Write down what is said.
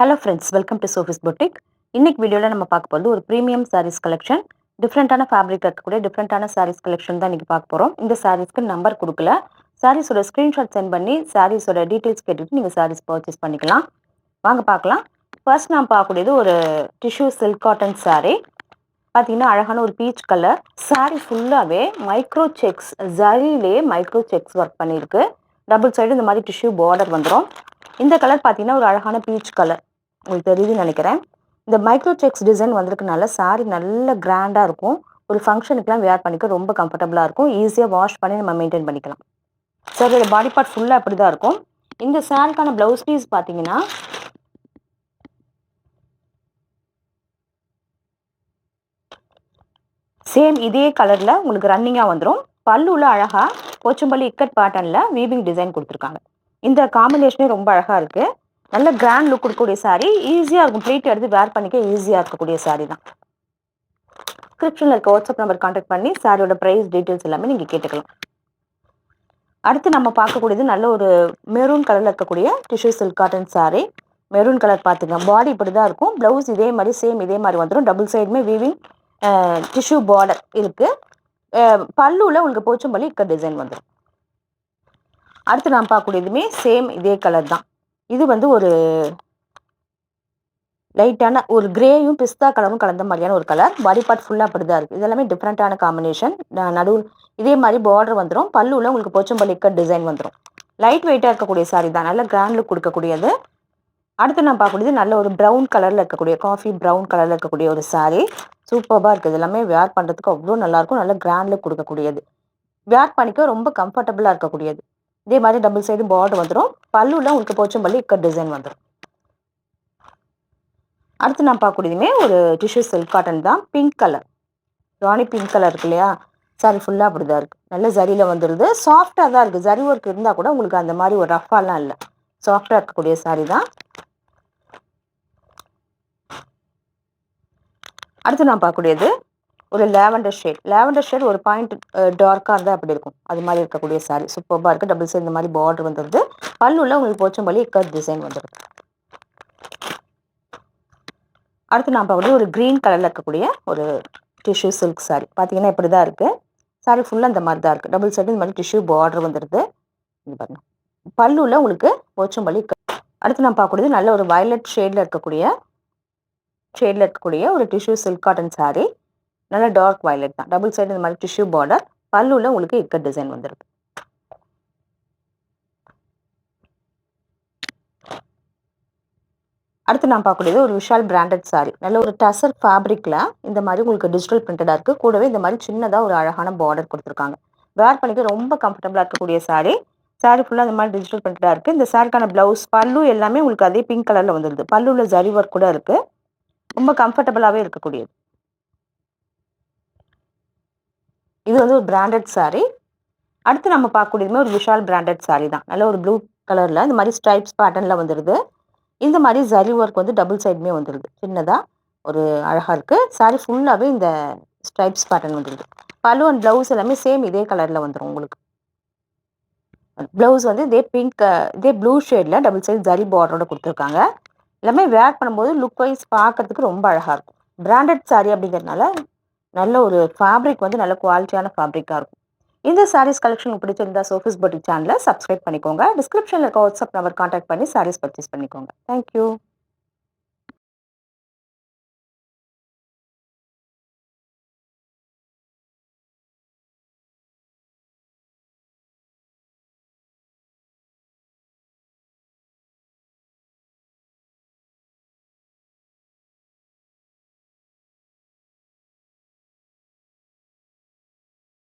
Hello friends, welcome to Sophie's boutique. இன்னைக்கு வீடியோவில் நம்ம பார்க்க போகிறது ஒரு ப்ரீமியம் சாரீஸ் கலெக்ஷன். டிஃப்ரெண்ட்டான ஃபேப்ரிக் இருக்கக்கூடிய டிஃப்ரெண்ட்டான சாரீஸ் கலெக்ஷன் தான் இன்றைக்கி பார்க்க போகிறோம். இந்த சாரீஸ்க்கு நம்பர் கொடுக்கல. சாரீஸோட ஸ்க்ரீன்ஷாட் சென்ட் பண்ணி சாரீஸோட டீட்டெயில்ஸ் கேட்டுட்டு நீங்கள் சாரீஸ் பர்ச்சேஸ் பண்ணிக்கலாம். வாங்க பார்க்கலாம். ஃபர்ஸ்ட் நான் பார்க்கக்கூடியது ஒரு டிஷ்யூ சில்க் காட்டன் சாரீ. பார்த்தீங்கன்னா அழகான ஒரு பீச் கலர் சாரீ. ஃபுல்லாகவே மைக்ரோ செக்ஸ், ஜரியிலே மைக்ரோ செக்ஸ் ஒர்க் பண்ணியிருக்கு. டபுள் சைடு இந்த மாதிரி டிஷ்யூ பார்டர் வந்துடும். இந்த கலர் பார்த்தீங்கன்னா ஒரு அழகான பீச் கலர், உங்களுக்கு தெரியுதுன்னு நினைக்கிறேன். இந்த மைக்ரோ செக்ஸ் டிசைன் வந்திருக்கனால சாரீ நல்ல கிராண்டாக இருக்கும். ஒரு ஃபங்க்ஷனுக்குலாம் வேர் பண்ணிக்க ரொம்ப கம்ஃபர்டபுளாக இருக்கும். ஈஸியாக வாஷ் பண்ணி நம்ம மெயின்டைன் பண்ணிக்கலாம். சாரியோட பாடி பார்ட் ஃபுல்லாக அப்படி தான் இருக்கும். இந்த சாரிக்கான ப்ளவுஸ் பீஸ் பார்த்தீங்கன்னா சேம் இதே கலரில் உங்களுக்கு ரன்னிங்காக வந்துடும். பல்லுல அழகாக போச்சம்பள்ளி இக்கட் பேட்டர்னில் வீவிங் டிசைன் கொடுத்துருக்காங்க. இந்த காம்பினேஷனே ரொம்ப அழகாக இருக்குது. நல்ல கிராண்ட் லுக் கொடுக்கக்கூடிய சாரீ. ஈஸியாக இருக்கும், ப்ளீட் எடுத்து வேர் பண்ணிக்க ஈஸியாக இருக்கக்கூடிய சாரீ தான். டிஸ்கிரிப்ஷனில் இருக்க வாட்ஸ்அப் நம்பர் கான்டாக்ட் பண்ணி சாரியோட ப்ரைஸ் டீட்டெயில்ஸ் எல்லாமே நீங்கள் கேட்டுக்கலாம். அடுத்து நம்ம பார்க்கக்கூடியது நல்ல ஒரு மெரூன் கலரில் இருக்கக்கூடிய tissue silk cotton sari. Maroon colour பார்த்துங்க. பாடி இப்படி தான் இருக்கும். ப்ளவுஸ் இதே மாதிரி சேம் இதே மாதிரி வந்துடும். டபுள் சைடுமே வீவிங் டிஷ்யூ பார்டர் இருக்குது. பல்லுவில் உங்களுக்கு போச்சம்பள்ளி இக்கட் டிசைன் வந்துடும். அடுத்து நான் பார்க்கக்கூடியதுமே சேம் இதே கலர் தான். இது வந்து ஒரு லைட்டான ஒரு கிரேயும் பிஸ்தா கலரும் கலந்த மாதிரியான ஒரு கலர். பாடி பார்ட் ஃபுல்லாக அப்படி தான் இருக்குது. இதெல்லாமே டிஃப்ரெண்ட்டான காம்பினேஷன். நடுவில் இதே மாதிரி பார்டர் வந்துடும். பல்லுவில் உங்களுக்கு போச்சம்பள்ளி இக்கட் டிசைன் வந்துடும். லைட் வெயிட்டாக இருக்கக்கூடிய சாரீ தான். நல்ல கிராண்ட் லுக் கொடுக்கக்கூடியது. அடுத்து நான் பார்க்கக்கூடியது நல்ல ஒரு ப்ரௌன் கலரில் இருக்கக்கூடிய, காஃபி ப்ரௌன் கலரில் இருக்கக்கூடிய ஒரு சாரீ. சூப்பராக இருக்குது. எல்லாமே வேர் பண்ணுறதுக்கு அவ்வளோ நல்லாயிருக்கும். நல்ல கிராண்ட் லுக் கொடுக்கக்கூடியது. வேர் பண்ணிக்க ரொம்ப கம்ஃபர்டபுளாக இருக்கக்கூடியது. இதே மாதிரி டபுள் சைடு பார்டர் வந்துடும். பல்லுவில் உங்களுக்கு போச்சம்பள்ளி இக்கட் டிசைன் வந்துடும். அடுத்து நான் பார்க்கக்கூடியதுமே ஒரு டிஷ்யூ சில்க் காட்டன் தான். பிங்க் கலர், ராணி பிங்க் கலர் இருக்கு இல்லையா, சாரி ஃபுல்லாக அப்படி தான் இருக்குது. நல்ல ஜரியில் வந்துடுது. சாஃப்டாக தான் இருக்குது. ஜரி ஒர்க் இருந்தால் கூட உங்களுக்கு அந்த மாதிரி ஒரு ரஃபாலாம் இல்லை. சாஃப்டாக இருக்கக்கூடிய சாரீ தான். அடுத்து நான் பார்க்கக்கூடியது ஒரு லேவண்டர் ஷேட். லேவண்டர் ஷேட் ஒரு பாயிண்ட் டார்க்காக இருந்தால் அப்படி இருக்கும். அது மாதிரி இருக்கக்கூடிய சாரீ சூப்பராக இருக்குது. டபுள் சைடு இந்த மாதிரி பார்டர் வந்துடுது. பல்லுவில் உங்களுக்கு போச்சம்பள்ளி இக்கட் டிசைன் வந்துடுது. அடுத்து நான் பார்க்கக்கூடிய ஒரு க்ரீன் கலரில் இருக்கக்கூடிய ஒரு டிஷ்யூ சில்க் சாரீ. பார்த்தீங்கன்னா இப்படி தான் இருக்குது. சாரீ ஃபுல்லாக இந்த மாதிரி தான் இருக்குது. டபுள் சைடு இந்த மாதிரி டிஷ்யூ பார்டர் வந்துடுது. இது பாருங்கள். பல்லுவில் உங்களுக்கு போச்சம்பள்ளி. அடுத்து நான் பார்க்கக்கூடியது நல்ல ஒரு வயலட் ஷேடில் இருக்கக்கூடிய ஒரு டிஷ்யூ சில்க் காட்டன் சாரீ. நல்ல டார்க் வயலட் தான். டபுள் சைடு இந்த மாதிரி டிஷ்யூ பார்டர். பல்லுவில் உங்களுக்கு இக்கட் டிசைன் வந்துடுது. அடுத்து நான் பார்க்கக்கூடியது ஒரு விஷால் பிராண்டட் சாரீ. நல்ல ஒரு டசர் ஃபேப்ரிக்கில் இந்த மாதிரி உங்களுக்கு டிஜிட்டல் பிரிண்டடாக இருக்குது. கூடவே இந்த மாதிரி சின்னதாக ஒரு அழகான பார்டர் கொடுத்துருக்காங்க. வேர் பண்ணிக்க ரொம்ப கம்ஃபர்டபுளாக இருக்கக்கூடிய சாரீ. சாரீ ஃபுல்லாக இந்த மாதிரி டிஜிட்டல் பிரிண்டடாக இருக்குது. இந்த சாரிக்கான ப்ளவுஸ் பல்லு எல்லாமே உங்களுக்கு அதே பிங்க் கலரில் வந்துடுது. பல்லுவில் ஜரி ஒர்க் கூட இருக்குது. ரொம்ப கம்ஃபர்டபுளாகவே இருக்கக்கூடியது. இது வந்து ஒரு பிராண்டட் சாரீ. அடுத்து நம்ம பார்க்கக்கூடியதுமே ஒரு விஷால் பிராண்டட் சாரீ தான். நல்ல ஒரு ப்ளூ கலரில் இந்த மாதிரி ஸ்ட்ரைப்ஸ் பேட்டர்னில் வந்துடுது. இந்த மாதிரி ஜரி ஒர்க் வந்து டபுள் சைடுமே வந்துடுது. சின்னதாக ஒரு அழகாக இருக்குது. சாரீ ஃபுல்லாகவே இந்த ஸ்ட்ரைப்ஸ் பேட்டர்ன் வந்துடுது. பல்லு அண்ட் ப்ளவுஸ் எல்லாமே சேம் இதே கலரில் வந்துடும். உங்களுக்கு ப்ளவுஸ் வந்து இதே ப்ளூ ஷேடில் டபுள் சைடு ஜரி பார்டரோட கொடுத்துருக்காங்க. எல்லாமே வேர் பண்ணும்போது லுக் வைஸ் பார்க்கறதுக்கு ரொம்ப அழகாக இருக்கும். பிராண்டட் சாரீ அப்படிங்கிறதுனால நல்ல ஒரு ஃபேப்ரிக் வந்து நல்ல குவாலிட்டியான ஃபேப்ரிக்காக இருக்கும். இந்த சாரீஸ் கலெக்ஷன் உங்களுக்கு பிடிச்சிருந்தா சோஃபிஸ் பொட்டிக் சேனலை சப்ஸ்கிரைப் பண்ணிக்கோங்க. டிஸ்கிரிப்ஷனில் இருக்க வாட்ஸ்அப் நம்பர் கான்டாக்ட் பண்ணி சாரீஸ் பர்ச்சேஸ் பண்ணிக்கோங்க. தேங்க்யூ.